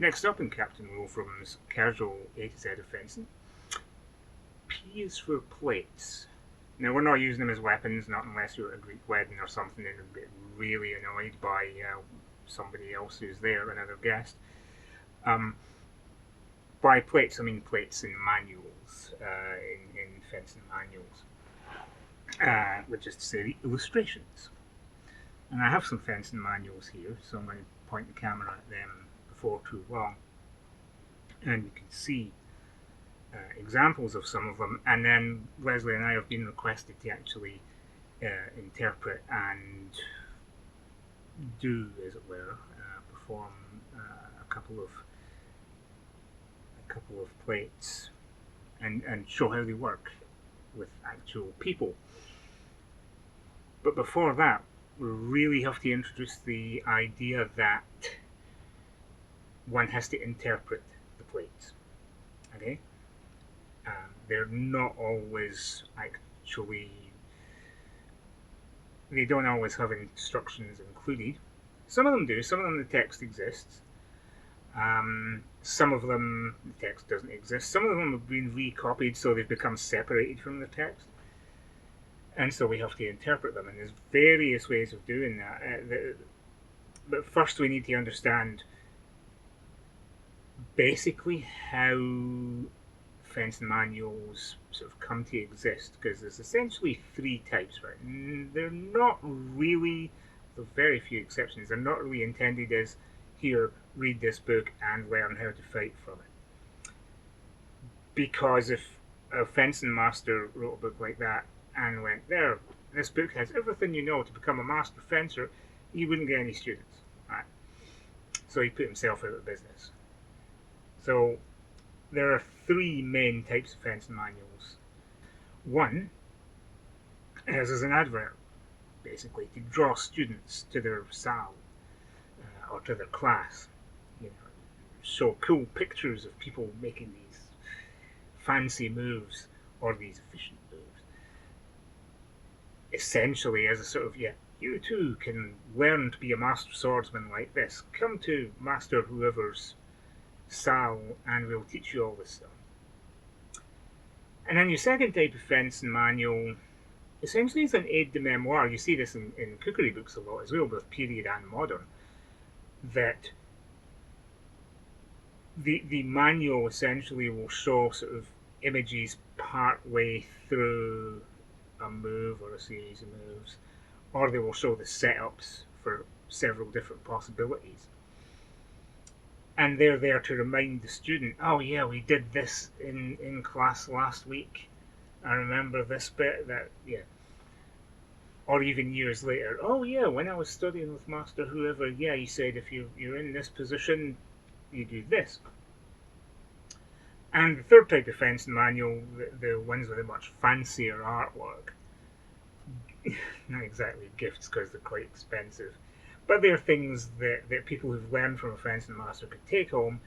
Next up in Captain Wolfram's casual A to Z of fencing, P is for plates. Now, we're not using them as weapons, not unless you're at a Greek wedding or something and a bit really annoyed by somebody else who's there, another guest. Um, by plates, I mean plates in manuals, in fencing manuals, which is to say the illustrations. And I have some fencing manuals here, so I'm going to point the camera at them before too long. And you can see examples of some of them. And then Leslie and I have been requested to actually interpret and do, as it were, perform a couple of plates and show how they work with actual people. But before that, we really have to introduce the idea that one has to interpret the plates. Okay? They're not always actually, they don't always have instructions included. Some of them do, some of them the text exists. Some of them the text doesn't exist. Some of them have been recopied, so they've become separated from the text. And so we have to interpret them, and there's various ways of doing that. But first we need to understand basically how fencing manuals sort of come to exist, because there's essentially three types, right? And they're not really, with very few exceptions, they're not really intended as, here, read this book and learn how to fight from it. Because if a fencing master wrote a book like that and went, there, this book has everything you know to become a master fencer, he wouldn't get any students. Right? So he put himself out of business. So there are three main types of fencing manuals. One is as an advert, basically, to draw students to their salle or to their class. You know, show cool pictures of people making these fancy moves or these efficient moves. Essentially, as a sort of, yeah, you too can learn to be a master swordsman like this. Come to Master whoever's Sal and we'll teach you all this stuff. And then your second type of fencing manual essentially is an aide de memoir. You see this in cookery books a lot as well, both period and modern, that the manual essentially will show sort of images part way through a move or a series of moves, or they will show the setups for several different possibilities. And they're there to remind the student, oh yeah, we did this in class last week. I remember this bit, that, yeah. Or even years later, oh yeah, when I was studying with Master whoever, yeah, he said if you're in this position, you do this. And the third type of fencing manual, the ones with a much fancier artwork, not exactly gifts because they're quite expensive, but they're things that people who've learned from a fencing master could take home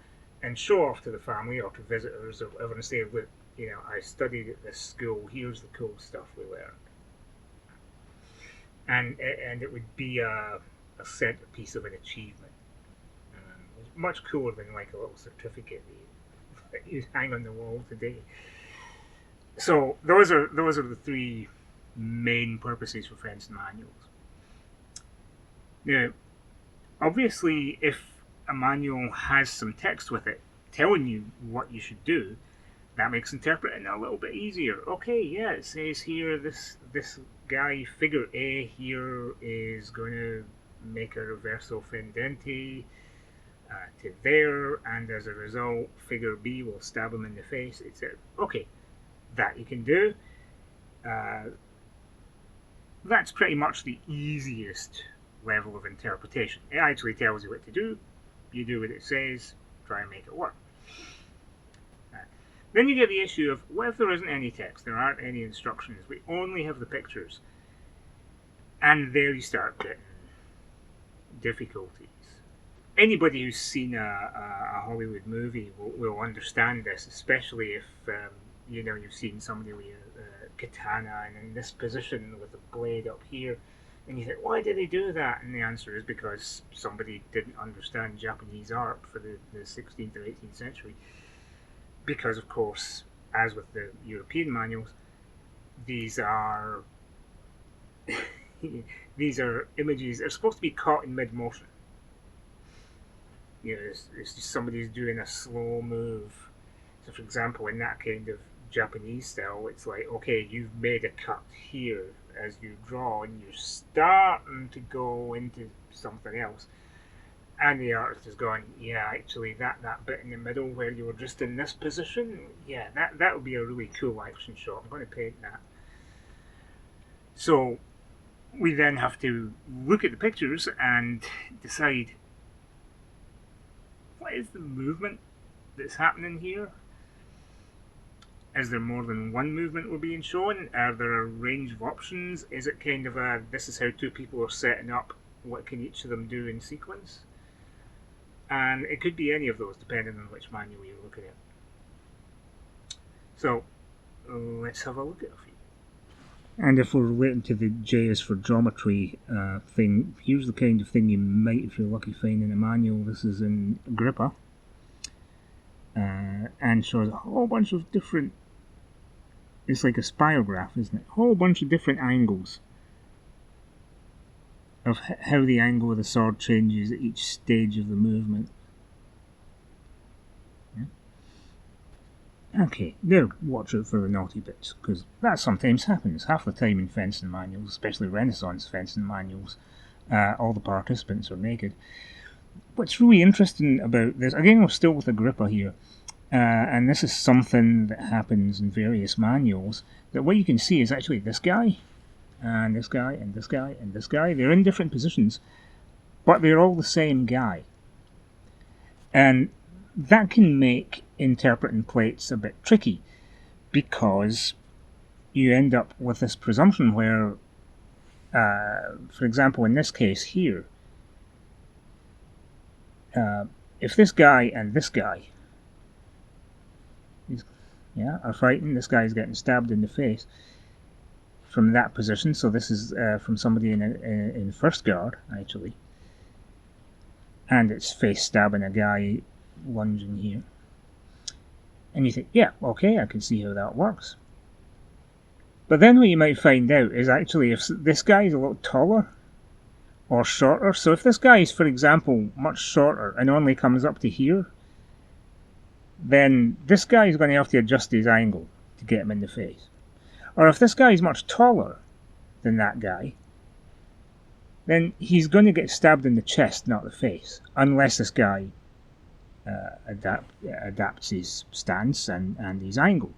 and show off to the family or to visitors or whatever, and say, look, you know, I studied at this school, here's the cool stuff we learned. And it would be a centerpiece of an achievement. Much cooler than like a little certificate that you hang on the wall today. So those are the three main purposes for fencing manuals. Now, obviously, if a manual has some text with it telling you what you should do, that makes interpreting a little bit easier. Okay, yeah, it says here this guy, figure A here, is going to make a reverso fendente to there, and as a result, figure B will stab him in the face, etc. Okay, that you can do. That's pretty much the easiest level of interpretation. It actually tells you what to do. You do what it says, try and make it work. Then you get the issue of, what if there isn't any text, there aren't any instructions, we only have the pictures? And there you start getting difficulties. Anybody who's seen a Hollywood movie will understand this, especially if you've seen somebody with a katana and in this position with a blade up here. And you think, why did they do that? And the answer is because somebody didn't understand Japanese art for the 16th or 18th century. Because, of course, as with the European manuals, these are these are images that are supposed to be caught in mid motion. It's just somebody's doing a slow move. So, for example, in that kind of Japanese style, it's like, okay, you've made a cut here as you draw, and you're starting to go into something else. And the artist is going, yeah, actually, that bit in the middle where you were just in this position, yeah, that would be a really cool action shot. I'm going to paint that. So we then have to look at the pictures and decide what is the movement that's happening here. Is there more than one movement we're being shown? Are there a range of options? Is it kind of a, this is how two people are setting up, what can each of them do in sequence? And it could be any of those, depending on which manual you're looking at. So, let's have a look at a few. And if we're relating to the J is for geometry thing, here's the kind of thing you might, if you're lucky, find in a manual. This is in Agrippa. And shows a whole bunch of different, it's like a spirograph, isn't it? A whole bunch of different angles of how the angle of the sword changes at each stage of the movement. Yeah. Okay, there, watch out for the naughty bits, because that sometimes happens. Half the time in fencing manuals, especially Renaissance fencing manuals, all the participants are naked. What's really interesting about this, again, we're still with Agrippa here, and this is something that happens in various manuals, that what you can see is actually this guy, and this guy, and this guy, and this guy. They're in different positions, but they're all the same guy. And that can make interpreting plates a bit tricky, because you end up with this presumption where, for example, in this case here, if this guy and this guy are fighting, this guy's getting stabbed in the face from that position. So this is from somebody in first guard, actually. And it's face stabbing a guy lunging here. And you think, yeah, okay, I can see how that works. But then what you might find out is actually if this guy is a lot taller or shorter. So if this guy is, for example, much shorter and only comes up to here, then this guy is going to have to adjust his angle to get him in the face. Or if this guy is much taller than that guy, then he's going to get stabbed in the chest, not the face, unless this guy adapts his stance and his angle.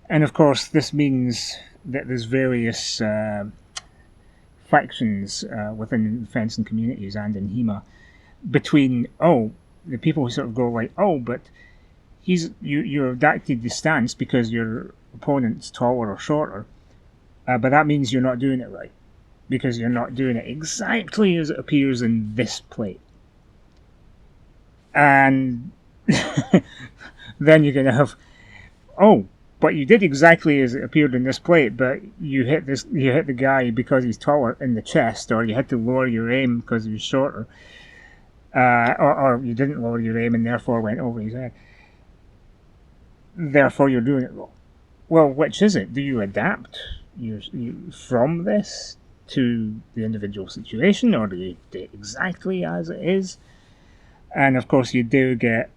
And of course, this means that there's various factions within the fencing communities and in HEMA between, the people who sort of go like, but you're adapted the stance because your opponent's taller or shorter, but that means you're not doing it right, because you're not doing it exactly as it appears in this plate. And then you're going to have, but you did exactly as it appeared in this plate, but you hit the guy because he's taller in the chest, or you had to lower your aim because he was shorter, or you didn't lower your aim and therefore went over his head. Therefore, you're doing it wrong. Well, which is it? Do you adapt you from this to the individual situation, or do you do it exactly as it is? And of course, you do get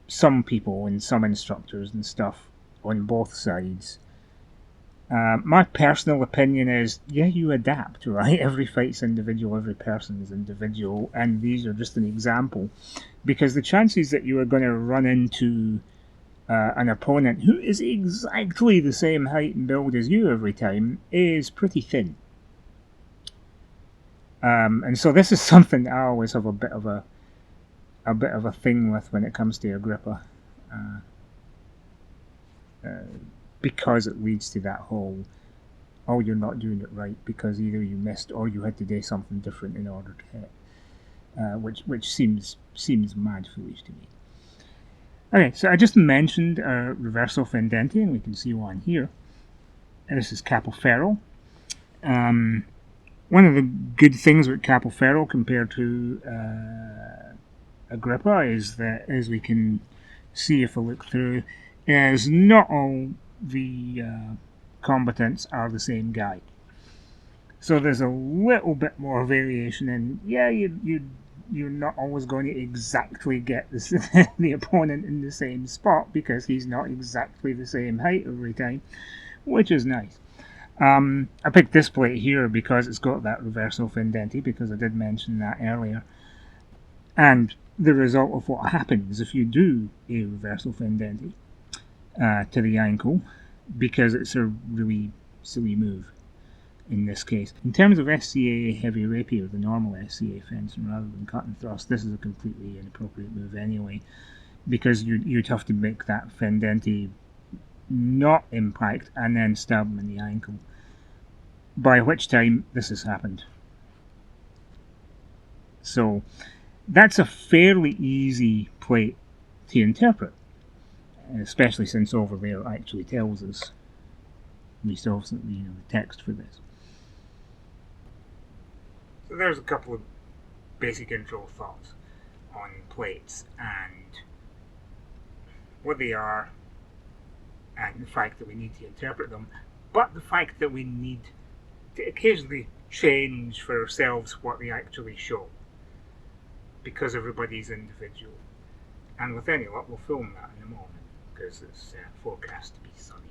some people and some instructors and stuff on both sides. My personal opinion is, you adapt, right? Every fight's individual, every person is individual, and these are just an example, because the chances that you are going to run into an opponent who is exactly the same height and build as you every time is pretty thin. And so this is something I always have a bit of a thing with when it comes to Agrippa, because it leads to that whole, you're not doing it right because either you missed or you had to do something different in order to hit, which seems mad foolish to me. Okay, so I just mentioned reverso fendente, and we can see one here. And this is Capoferro. One of the good things with Capelferro compared to Agrippa is that, as we can see if we look through, is not all the combatants are the same guy. So there's a little bit more variation, and yeah, you're not always going to exactly get the opponent in the same spot because he's not exactly the same height every time, which is nice. I picked this plate here because it's got that reverso fendenti, because I did mention that earlier. And the result of what happens if you do a reverso fendenti to the ankle, because it's a really silly move in this case. In terms of SCA heavy rapier, the normal SCA fencing, rather than cut and thrust, this is a completely inappropriate move anyway, because you'd have to make that fendenti not impact and then stab him in the ankle, by which time this has happened. So that's a fairly easy plate to interpret, especially since over there actually tells us, at least obviously, the text for this. So there's a couple of basic intro thoughts on plates and what they are, and the fact that we need to interpret them, but the fact that we need to occasionally change for ourselves what they actually show, because everybody's individual. And with any luck, we'll film that in a moment, because it's forecast to be sunny.